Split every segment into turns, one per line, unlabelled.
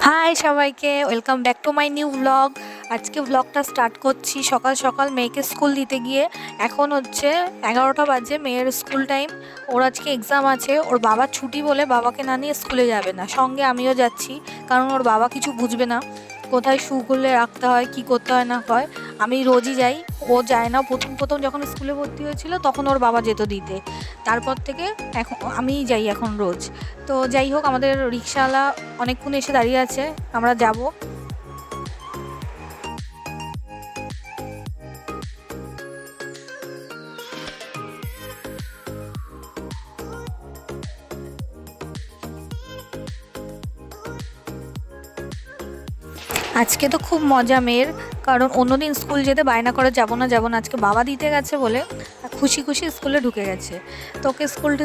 High সবাইকে, welcome back to my new blog. আজকে ব্লগটা স্টার্ট করছি সকাল সকাল মেয়েকে স্কুল দিতে গিয়ে। এখন হচ্ছে 11টা বাজে, মেয়ের স্কুল টাইম। ওর আজকে এক্সাম আছে, ওর বাবা ছুটি বলে বাবাকে না নিয়ে স্কুলে যাবে না, সঙ্গে আমিও যাচ্ছি। কারণ ওর বাবা কিছু বুঝবে না, কোথায় শু খুলে রাখতে হয়, কি করতে হয় না হয়। আমি রোজই যাই, ও যায় না। প্রথম প্রথম যখন স্কুলে ভর্তি হয়েছিল তখন ওর বাবা যেত দিতে, তারপর থেকে এখন আমিই যাই এখন রোজ। তো যাই হোক, আমাদের রিক্সাওয়ালা অনেকক্ষণ এসে দাঁড়িয়ে আছে, আমরা যাব। আজকে তো খুব মজা মেয়ের, কারণ অন্যদিন স্কুল যেতে বায়না করে যাব না যাব না, আজকে বাবা দিতে গেছে বলে খুশি খুশি স্কুলে ঢুকে গেছে। তো ওকে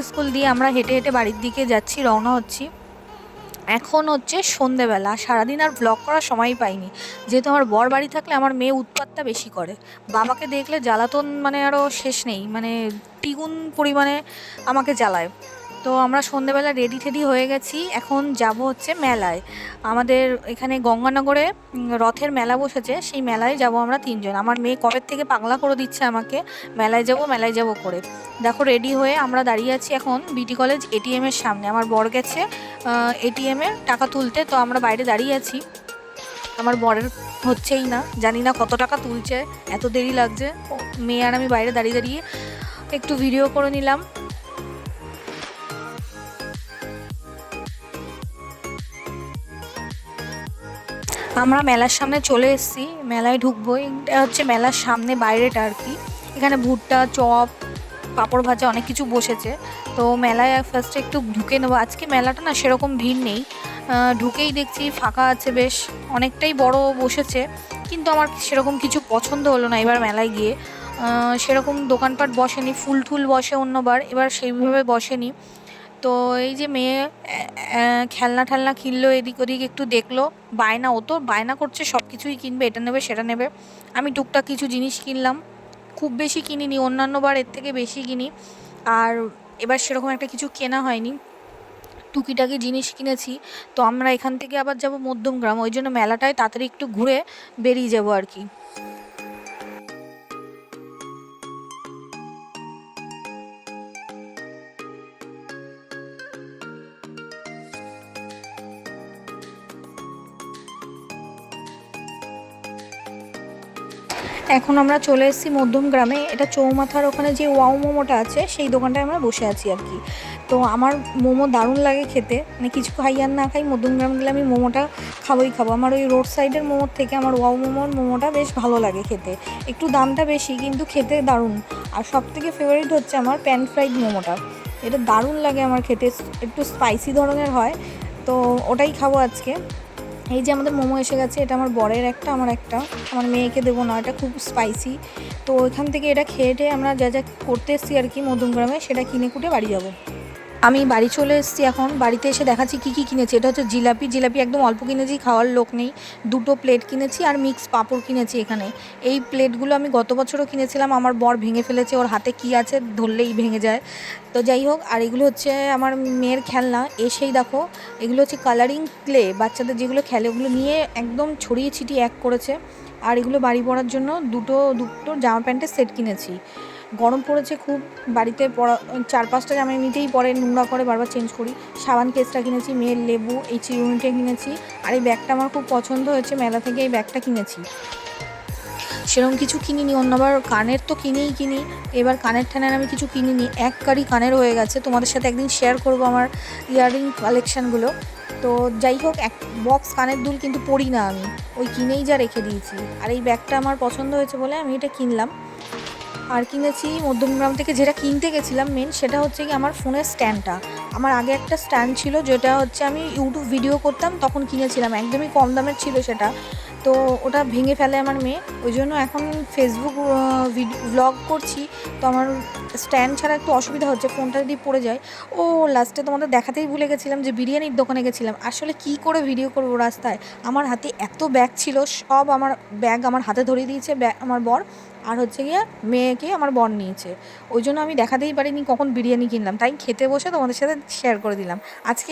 স্কুল দিয়ে আমরা হেঁটে হেঁটে বাড়ির দিকে যাচ্ছি, রওনা হচ্ছি। এখন হচ্ছে সন্ধেবেলা, সারাদিন আর ব্লগ করার সময় পাইনি, যেহেতু আমার বর বাড়ি থাকলে আমার মেয়ে উৎপাতটা বেশি করে। বাবাকে দেখলে জ্বালাতন মানে আরও শেষ নেই, মানে দ্বিগুণ পরিমাণে আমাকে জ্বালায়। তো আমরা সন্ধেবেলা রেডি টেডি হয়ে গেছি, এখন যাব হচ্ছে মেলায়। আমাদের এখানে গঙ্গানগরে রথের মেলা বসেছে, সেই মেলায় যাব আমরা তিনজন। আমার মেয়ে কবে থেকে পাগলা করে দিচ্ছে আমাকে, মেলায় যাব করে। দেখো রেডি হয়ে আমরা দাঁড়িয়ে আছি এখন বিটি কলেজ এটিএমের সামনে। আমার বর গেছে এটিএমে টাকা তুলতে, তো আমরা বাইরে দাঁড়িয়ে আছি। আমার বরের হচ্ছেই না, জানি না কত টাকা তুলছে, এত দেরি লাগছে। মেয়ে আর আমি বাইরে দাঁড়িয়ে দাঁড়িয়ে একটু ভিডিও করে নিলাম। আমরা মেলার সামনে চলে এসেছি, মেলায় ঢুকবো। এটা হচ্ছে মেলার সামনে বাইরেটা আর কি। এখানে ভুট্টা, চপ, পাঁপড় ভাজা অনেক কিছু বসেছে। তো মেলায় ফার্স্টে একটু ঢুকে নেবো। আজকে মেলাটা না সেরকম ভিড় নেই, ঢুকেই দেখছি ফাঁকা আছে, বেশ অনেকটাই বড় বসেছে। কিন্তু আমার সেরকম কিছু পছন্দ হলো না এবার মেলায় গিয়ে। সেরকম দোকানপাট বসেনি, ফুল টুল বসে অন্যবার, এবার সেইভাবে বসেনি। তো এই যে মেয়ে খেলনা টেলনা কিনলো, এদিক ওদিক একটু দেখলো, বায়না, ও তো বায়না করছে সব কিছুই কিনবে, এটা নেবে সেটা নেবে। আমি টুকটাক কিছু জিনিস কিনলাম, খুব বেশি কিনিনি, অন্যান্য বার এর থেকে বেশি কিনি। আর এবার সেরকম একটা কিছু কেনা হয়নি, টুকিটাকি জিনিস কিনেছি। তো আমরা এখান থেকে আবার যাব মধ্যমগ্রাম, ওই জন্য মেলাটায় তাড়াতাড়ি একটু ঘুরে বেরিয়ে যাবো আর কি। এখন আমরা চলে এসেছি মধ্যমগ্রামে। এটা চৌমাথার ওখানে যে ওয়াও মোমোটা আছে সেই দোকানটায় আমরা বসে আছি আর কি। তো আমার মোমো দারুণ লাগে খেতে, মানে কিছু খাই আর না খাই, মধ্যমগ্রাম গেলে আমি মোমোটা খাবোই খাবো। আমার ওই রোড সাইডের মোমোর থেকে আমার ওয়াও মোমোটা বেশ ভালো লাগে খেতে। একটু দামটা বেশি কিন্তু খেতে দারুণ। আর সবথেকে ফেভারিট হচ্ছে আমার প্যান ফ্রাইড মোমোটা, এটা দারুণ লাগে আমার খেতে, একটু স্পাইসি ধরনের হয়। তো ওটাই খাবো আজকে। এই যে আমাদের মোমো এসে গেছে, এটা আমার বরের একটা, আমার একটা, আমার মেয়েকে দেবো না, এটা খুব স্পাইসি। তো এখান থেকে এটা খেয়ে টেয়ে আমরা যা যা করতে এসেছি আর কি মধ্যমগ্রামে, সেটা কিনে কুটে বাড়ি যাবো। আমি বাড়ি চলে এসেছি, এখন বাড়িতে এসে দেখাচ্ছি কী কী কিনেছি। এটা হচ্ছে জিলাপি একদম অল্প কিনেছি, খাওয়ার লোক নেই। দুটো প্লেট কিনেছি আর মিক্স পাঁপড় কিনেছি এখানে। এই প্লেটগুলো আমি গত বছরও কিনেছিলাম, আমার বর ভেঙে ফেলেছে, ওর হাতে কি আছে ধরলেই ভেঙে যায়। তো যাই হোক, আর এগুলো হচ্ছে আমার মেয়ের খেলনা। এসেই দেখো, এগুলো হচ্ছে কালারিং ক্লে, বাচ্চাদের যেগুলো খেলে ওগুলো নিয়ে একদম ছড়িয়ে ছিটিয়ে এক করেছে। আর এগুলো বাড়ি পরার জন্য দুটো দুটো জামা প্যান্টের সেট কিনেছি। গরম পড়েছে খুব, বাড়িতে পরা 4-5টা জামা এমনিতেই পরে, নোংরা করে বারবার চেঞ্জ করি। সাবান কেসটা কিনেছি, মেয়ের লেবু, এই চিরুনিটা কিনেছি। আর এই ব্যাগটা আমার খুব পছন্দ হয়েছে, মেলা থেকে এই ব্যাগটা কিনেছি। সেরকম কিছু কিনিনি, অন্যবার কানের তো কিনি, এবার কানের ঠানের আমি কিছু কিনিনি, এক কারি কানের হয়ে গেছে। তোমাদের সাথে একদিন শেয়ার করব আমার ইয়াররিং কালেকশানগুলো। তো যাই হোক, এক বক্স কানের দুল কিন্তু পরি না আমি, ওই কিনেই যা রেখে দিয়েছি। আর এই ব্যাগটা আমার পছন্দ হয়েছে বলে আমি এটা কিনলাম। আর কিনেছি মধ্যমগ্রাম থেকে, যেটা কিনতে গেছিলাম মেন সেটা হচ্ছে কি আমার ফোনের স্ট্যান্ডটা। আমার আগে একটা স্ট্যান্ড ছিল, যেটা হচ্ছে আমি ইউটিউব ভিডিও করতাম তখন কিনেছিলাম, একদমই কম দামের ছিল সেটা। তো ওটা ভেঙে ফেলে আমার মেয়ে, ওই জন্য এখন ফেসবুক ব্লগ করছি। তো আমার স্ট্যান্ড ছাড়া একটু অসুবিধা হচ্ছে, ফোনটা যদি পড়ে যায়। ও লাস্টে তোমাদের দেখাতেই ভুলে গেছিলাম যে বিরিয়ানির দোকানে গেছিলাম, আসলে কি করে ভিডিও করবো রাস্তায়। আমার হাতে এত ব্যাগ ছিল, সব আমার ব্যাগ আমার হাতে ধরিয়ে দিয়েছে আমার বর। আর হচ্ছে গিয়ে মেয়েকে আমার বর নিয়েছে, ওই জন্য আমি দেখাতেই পারিনি কখন বিরিয়ানি কিনলাম, তাই খেতে বসে তোমাদের সাথে শেয়ার করে দিলাম আজকে।